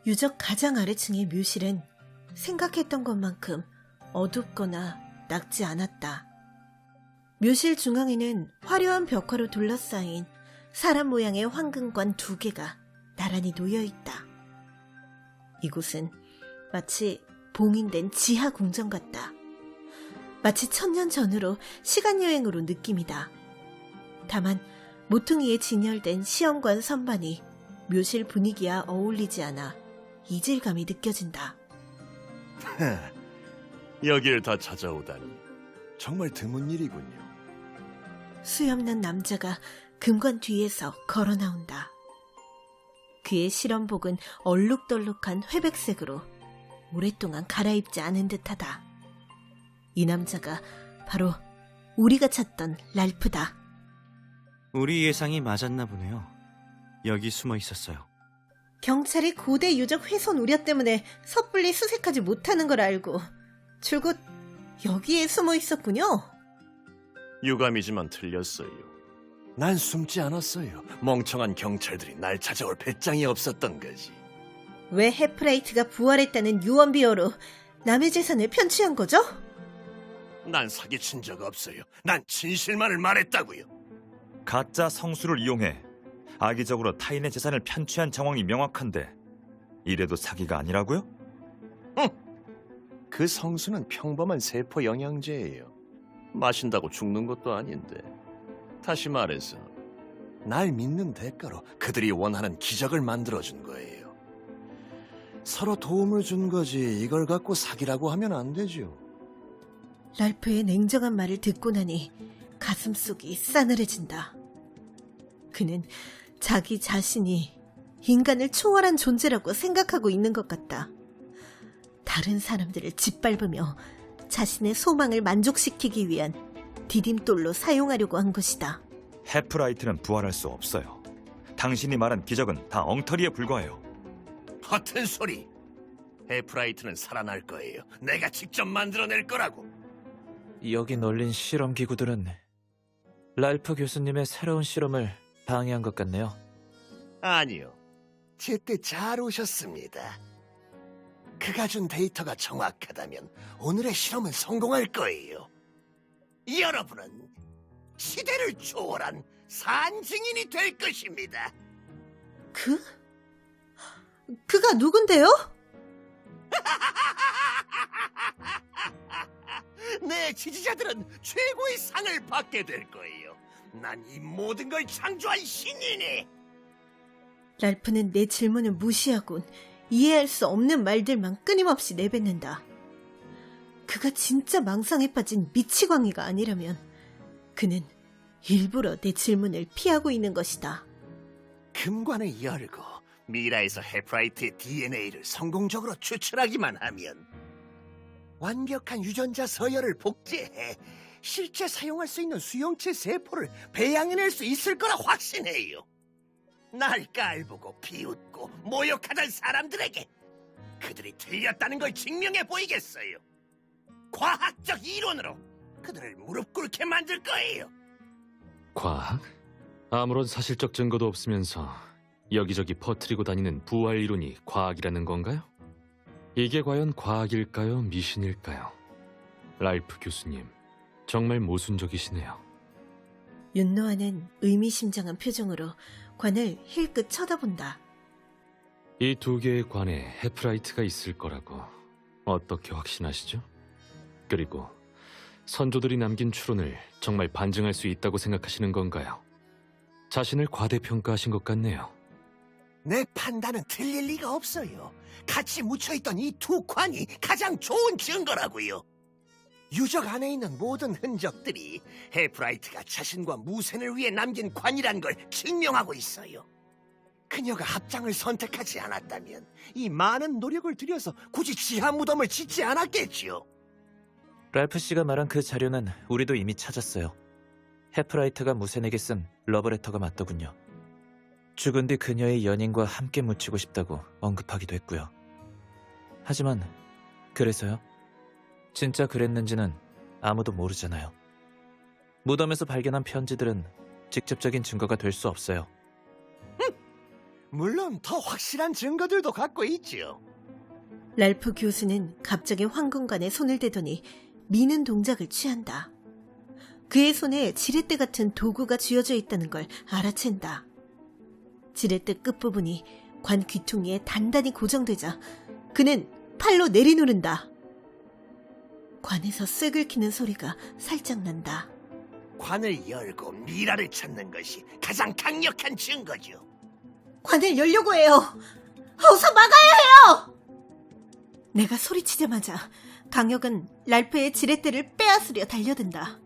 유적 가장 아래층의 묘실은 생각했던 것만큼 어둡거나 낙지 않았다. 묘실 중앙에는 화려한 벽화로 둘러싸인 사람 모양의 황금관 2개가 나란히 놓여있다. 이곳은 마치 봉인된 지하 궁전 같다. 마치 1000년 전으로 시간여행으로 느낌이다. 다만 모퉁이에 진열된 시험관 선반이 묘실 분위기와 어울리지 않아 이질감이 느껴진다. 여길 다 찾아오다니 정말 드문 일이군요. 수염난 남자가 금관 뒤에서 걸어 나온다. 그의 실험복은 얼룩덜룩한 회백색으로 오랫동안 갈아입지 않은 듯하다. 이 남자가 바로 우리가 찾던 랄프다. 우리 예상이 맞았나 보네요. 여기 숨어 있었어요. 경찰이 고대 유적 훼손 우려 때문에 섣불리 수색하지 못하는 걸 알고 줄곧 여기에 숨어 있었군요. 유감이지만 틀렸어요. 난 숨지 않았어요. 멍청한 경찰들이 날 찾아올 배짱이 없었던 거지. 왜 헤프라이트가 부활했다는 유언비어로 남의 재산을 편취한 거죠? 난 사기친 적 없어요. 난 진실만을 말했다고요. 가짜 성수를 이용해 악의적으로 타인의 재산을 편취한 정황이 명확한데 이래도 사기가 아니라고요? 그 성수는 평범한 세포 영양제예요. 마신다고 죽는 것도 아닌데. 다시 말해서 날 믿는 대가로 그들이 원하는 기적을 만들어준 거예요. 서로 도움을 준 거지 이걸 갖고 사기라고 하면 안 되죠. 랄프의 냉정한 말을 듣고 나니 가슴속이 싸늘해진다. 그는 자기 자신이 인간을 초월한 존재라고 생각하고 있는 것 같다. 다른 사람들을 짓밟으며 자신의 소망을 만족시키기 위한 디딤돌로 사용하려고 한 것이다. 헤프라이트는 부활할 수 없어요. 당신이 말한 기적은 다 엉터리에 불과해요. 허튼 소리. 헤프라이트는 살아날 거예요. 내가 직접 만들어낼 거라고. 여기 널린 실험 기구들은 랄프 교수님의 새로운 실험을 방해한 것 같네요. 아니요. 제때 잘 오셨습니다. 그가 준 데이터가 정확하다면 오늘의 실험은 성공할 거예요. 여러분은 시대를 초월한 산증인이 될 것입니다. 그가 누군데요? 내 지지자들은 최고의 상을 받게 될 거예요. 난 이 모든 걸 창조한 신이니. 랄프는 내 질문을 무시하곤 이해할 수 없는 말들만 끊임없이 내뱉는다. 그가 진짜 망상에 빠진 미치광이가 아니라면 그는 일부러 내 질문을 피하고 있는 것이다. 금관을 열고 미라에서 헤프라이트의 DNA를 성공적으로 추출하기만 하면 완벽한 유전자 서열을 복제해 실제 사용할 수 있는 수용체 세포를 배양해낼 수 있을 거라 확신해요. 날 깔보고 비웃고 모욕하던 사람들에게 그들이 틀렸다는 걸 증명해 보이겠어요. 과학적 이론으로 그들을 무릎 꿇게 만들 거예요. 과학? 아무런 사실적 증거도 없으면서 여기저기 퍼뜨리고 다니는 부활 이론이 과학이라는 건가요? 이게 과연 과학일까요? 미신일까요? 랄프 교수님, 정말 모순적이시네요. 윤노아는 의미심장한 표정으로 관을 힐끗 쳐다본다. 이 2개의 관에 헤프라이트가 있을 거라고 어떻게 확신하시죠? 그리고 선조들이 남긴 추론을 정말 반증할 수 있다고 생각하시는 건가요? 자신을 과대평가하신 것 같네요. 내 판단은 틀릴 리가 없어요. 같이 묻혀있던 이 2관이 가장 좋은 증거라고요. 유적 안에 있는 모든 흔적들이 헤프라이트가 자신과 무센을 위해 남긴 관이란 걸 증명하고 있어요. 그녀가 합장을 선택하지 않았다면 이 많은 노력을 들여서 굳이 지하 무덤을 짓지 않았겠지요. 랄프 씨가 말한 그 자료는 우리도 이미 찾았어요. 헤프라이트가 무센에게 쓴 러브레터가 맞더군요. 죽은 뒤 그녀의 연인과 함께 묻히고 싶다고 언급하기도 했고요. 하지만 그래서요? 진짜 그랬는지는 아무도 모르잖아요. 무덤에서 발견한 편지들은 직접적인 증거가 될 수 없어요. 물론 더 확실한 증거들도 갖고 있지요. 랄프 교수는 갑자기 황금관에 손을 대더니 미는 동작을 취한다. 그의 손에 지렛대 같은 도구가 쥐어져 있다는 걸 알아챈다. 지렛대 끝부분이 관 귀퉁이에 단단히 고정되자 그는 팔로 내리누른다. 관에서 쐐을 키는 소리가 살짝 난다. 관을 열고 미라를 찾는 것이 가장 강력한 증거죠. 관을 열려고 해요. 어서 막아야 해요. 내가 소리치자마자 강혁은 랄프의 지렛대를 빼앗으려 달려든다.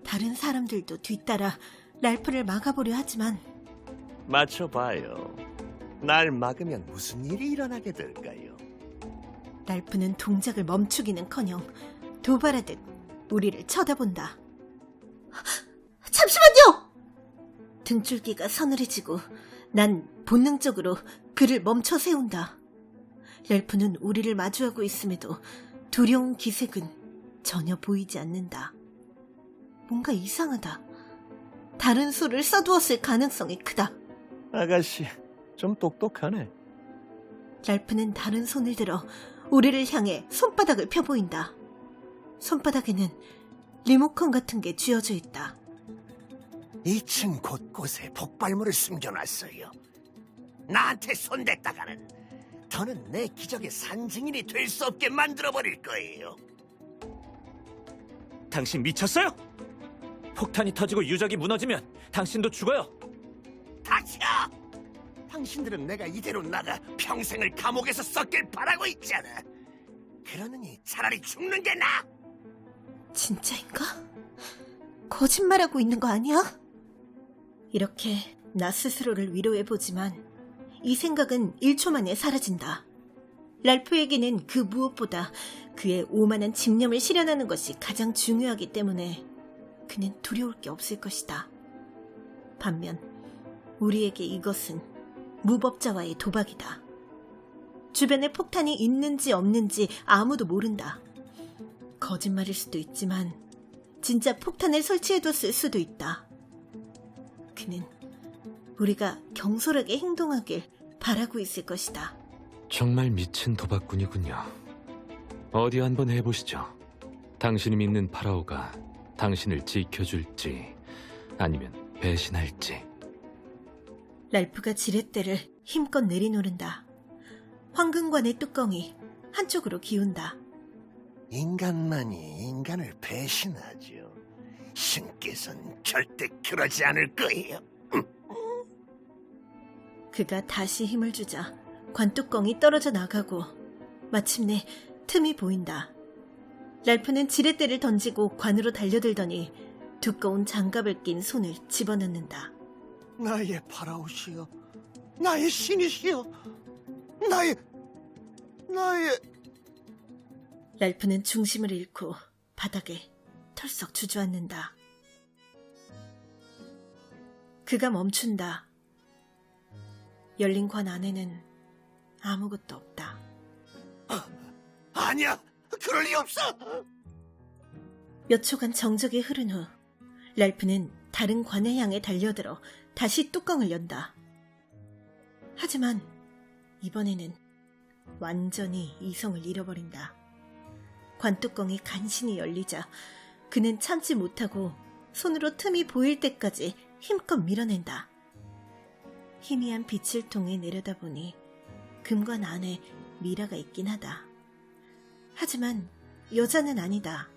다른 사람들도 뒤따라 랄프를 막아보려 하지만 맞춰봐요. 날 막으면 무슨 일이 일어나게 될까요? 랄프는 동작을 멈추기는커녕 도발하듯 우리를 쳐다본다. 잠시만요! 등줄기가 서늘해지고 난 본능적으로 그를 멈춰 세운다. 랄프는 우리를 마주하고 있음에도 두려운 기색은 전혀 보이지 않는다. 뭔가 이상하다. 다른 수를 써두었을 가능성이 크다. 아가씨, 좀 똑똑하네. 랄프는 다른 손을 들어 우리를 향해 손바닥을 펴보인다. 손바닥에는 리모컨 같은 게 쥐어져 있다. 2층 곳곳에 폭발물을 숨겨놨어요. 나한테 손댔다가는 더는 내 기적의 산증인이 될 수 없게 만들어버릴 거예요. 당신 미쳤어요? 폭탄이 터지고 유적이 무너지면 당신도 죽어요. 닥쳐! 당신들은 내가 이대로 나가 평생을 감옥에서 썩길 바라고 있잖아. 그러느니 차라리 죽는 게 나아. 진짜인가? 거짓말하고 있는 거 아니야? 이렇게 나 스스로를 위로해보지만 이 생각은 1초 만에 사라진다. 랄프에게는 그 무엇보다 그의 오만한 집념을 실현하는 것이 가장 중요하기 때문에 그는 두려울 게 없을 것이다. 반면 우리에게 이것은 무법자와의 도박이다. 주변에 폭탄이 있는지 없는지 아무도 모른다. 거짓말일 수도 있지만 진짜 폭탄을 설치해뒀을 수도 있다. 그는 우리가 경솔하게 행동하길 바라고 있을 것이다. 정말 미친 도박꾼이군요. 어디 한번 해보시죠. 당신이 믿는 파라오가 당신을 지켜줄지 아니면 배신할지. 랄프가 지렛대를 힘껏 내리누른다. 황금관의 뚜껑이 한쪽으로 기운다. 인간만이 인간을 배신하죠. 신께서는 절대 그러지 않을 거예요. 그가 다시 힘을 주자 관뚜껑이 떨어져 나가고 마침내 틈이 보인다. 랄프는 지렛대를 던지고 관으로 달려들더니 두꺼운 장갑을 낀 손을 집어넣는다. 나의 파라오시여, 나의 신이시여, 나의... 랄프는 중심을 잃고 바닥에 털썩 주저앉는다. 그가 멈춘다. 열린 관 안에는 아무것도 없다. 아니야, 그럴 리 없어. 몇 초간 정적이 흐른 후 랄프는 다른 관을 향해 달려들어 다시 뚜껑을 연다. 하지만 이번에는 완전히 이성을 잃어버린다. 관뚜껑이 간신히 열리자 그는 참지 못하고 손으로 틈이 보일 때까지 힘껏 밀어낸다. 희미한 빛을 통해 내려다보니 금관 안에 미라가 있긴 하다. 하지만 여자는 아니다.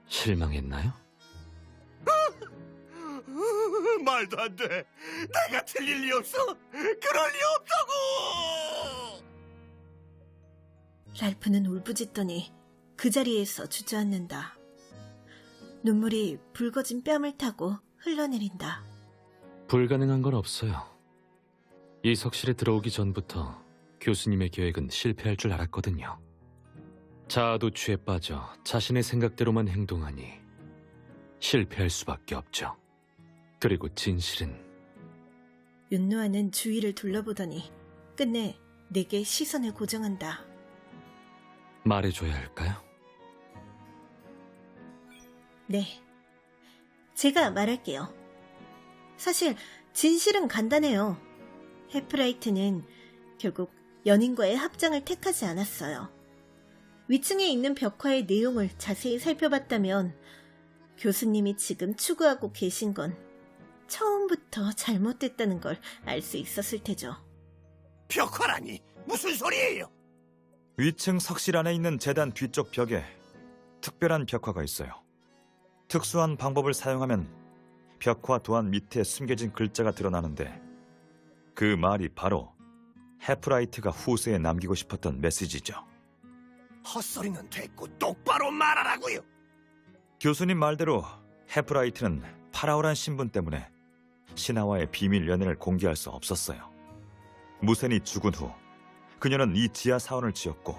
실망했나요? 말도 안 돼. 내가 틀릴 리 없어. 그럴 리 없다고. 랄프는 울부짖더니 그 자리에서 주저앉는다. 눈물이 붉어진 뺨을 타고 흘러내린다. 불가능한 건 없어요. 이 석실에 들어오기 전부터 교수님의 계획은 실패할 줄 알았거든요. 자아도취에 빠져 자신의 생각대로만 행동하니 실패할 수밖에 없죠. 그리고 진실은 윤노아는 주위를 둘러보더니 끝내 내게 시선을 고정한다. 말해줘야 할까요? 네, 제가 말할게요. 사실 진실은 간단해요. 헤프라이트는 결국 연인과의 합장을 택하지 않았어요. 위층에 있는 벽화의 내용을 자세히 살펴봤다면 교수님이 지금 추구하고 계신 건 처음부터 잘못됐다는 걸 알 수 있었을 테죠. 벽화라니 무슨 소리예요? 위층 석실 안에 있는 재단 뒤쪽 벽에 특별한 벽화가 있어요. 특수한 방법을 사용하면 벽화 도안 밑에 숨겨진 글자가 드러나는데 그 말이 바로 헤프라이트가 후세에 남기고 싶었던 메시지죠. 헛소리는 됐고 똑바로 말하라고요. 교수님 말대로 헤프라이트는 파라오란 신분 때문에 신하와의 비밀 연애를 공개할 수 없었어요. 무센이 죽은 후 그녀는 이 지하 사원을 지었고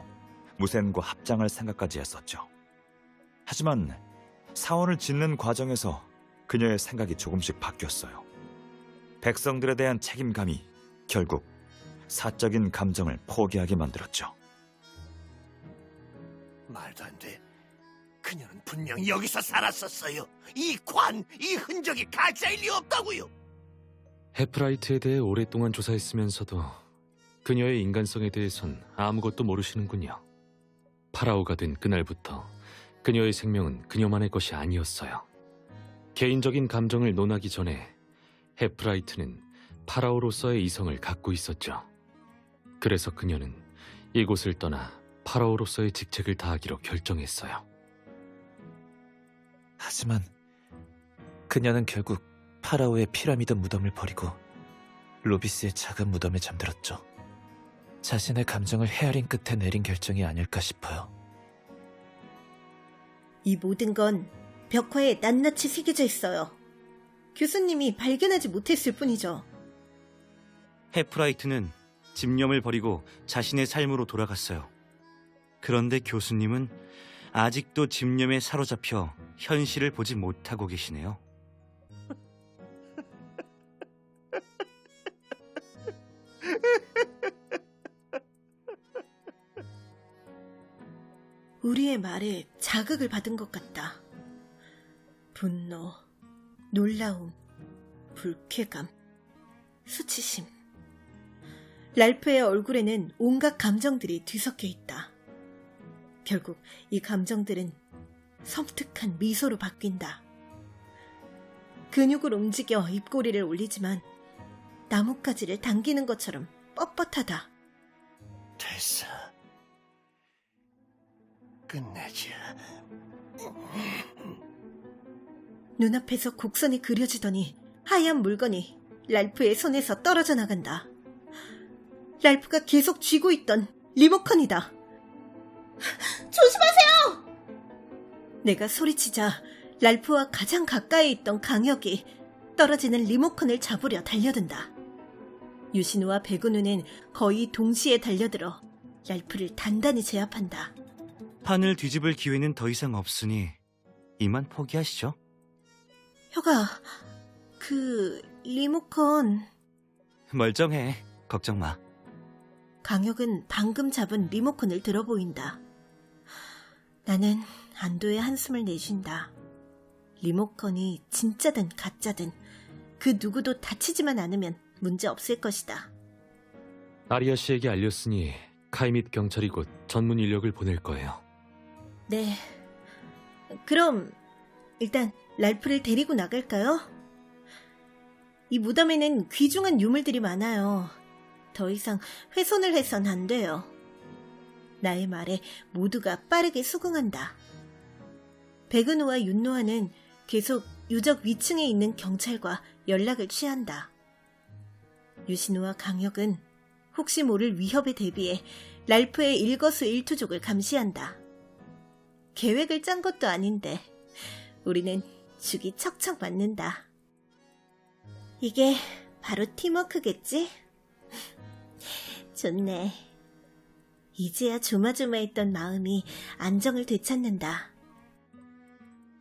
무센과 합장할 생각까지 했었죠. 하지만 사원을 짓는 과정에서 그녀의 생각이 조금씩 바뀌었어요. 백성들에 대한 책임감이 결국 사적인 감정을 포기하게 만들었죠. 말도 안 돼. 그녀는 분명 여기서 살았었어요. 이 관, 이 흔적이 가짜일 리 없다고요. 헤프라이트에 대해 오랫동안 조사했으면서도 그녀의 인간성에 대해선 아무것도 모르시는군요. 파라오가 된 그날부터 그녀의 생명은 그녀만의 것이 아니었어요. 개인적인 감정을 논하기 전에 헤프라이트는 파라오로서의 이성을 갖고 있었죠. 그래서 그녀는 이곳을 떠나 파라오로서의 직책을 다하기로 결정했어요. 하지만 그녀는 결국 파라오의 피라미드 무덤을 버리고 로비스의 작은 무덤에 잠들었죠. 자신의 감정을 헤아린 끝에 내린 결정이 아닐까 싶어요. 이 모든 건 벽화에 낱낱이 새겨져 있어요. 교수님이 발견하지 못했을 뿐이죠. 헤프라이트는 집념을 버리고 자신의 삶으로 돌아갔어요. 그런데 교수님은 아직도 집념에 사로잡혀 현실을 보지 못하고 계시네요. 우리의 말에 자극을 받은 것 같다. 분노, 놀라움, 불쾌감, 수치심. 랄프의 얼굴에는 온갖 감정들이 뒤섞여 있다. 결국 이 감정들은 섬뜩한 미소로 바뀐다. 근육을 움직여 입꼬리를 올리지만 나뭇가지를 당기는 것처럼 뻣뻣하다. 됐어. 끝내자. 눈앞에서 곡선이 그려지더니 하얀 물건이 랄프의 손에서 떨어져 나간다. 랄프가 계속 쥐고 있던 리모컨이다. 조심하세요! 내가 소리치자 랄프와 가장 가까이 있던 강혁이 떨어지는 리모컨을 잡으려 달려든다. 유신우와 백은우는 거의 동시에 달려들어 랄프를 단단히 제압한다. 판을 뒤집을 기회는 더 이상 없으니 이만 포기하시죠. 혁아, 그 리모컨... 멀쩡해. 걱정 마. 강혁은 방금 잡은 리모컨을 들어 보인다. 나는 안도의 한숨을 내쉰다. 리모컨이 진짜든 가짜든 그 누구도 다치지만 않으면 문제 없을 것이다. 아리아 씨에게 알렸으니 카이 및 경찰이 곧 전문 인력을 보낼 거예요. 네. 그럼 일단 랄프를 데리고 나갈까요? 이 무덤에는 귀중한 유물들이 많아요. 더 이상 훼손을 해선 안 돼요. 나의 말에 모두가 빠르게 수긍한다. 백은우와 윤노아는 계속 유적 위층에 있는 경찰과 연락을 취한다. 유신우와 강혁은 혹시 모를 위협에 대비해 랄프의 일거수일투족을 감시한다. 계획을 짠 것도 아닌데 우리는 죽이 척척 맞는다. 이게 바로 팀워크겠지? 좋네. 이제야 조마조마했던 마음이 안정을 되찾는다.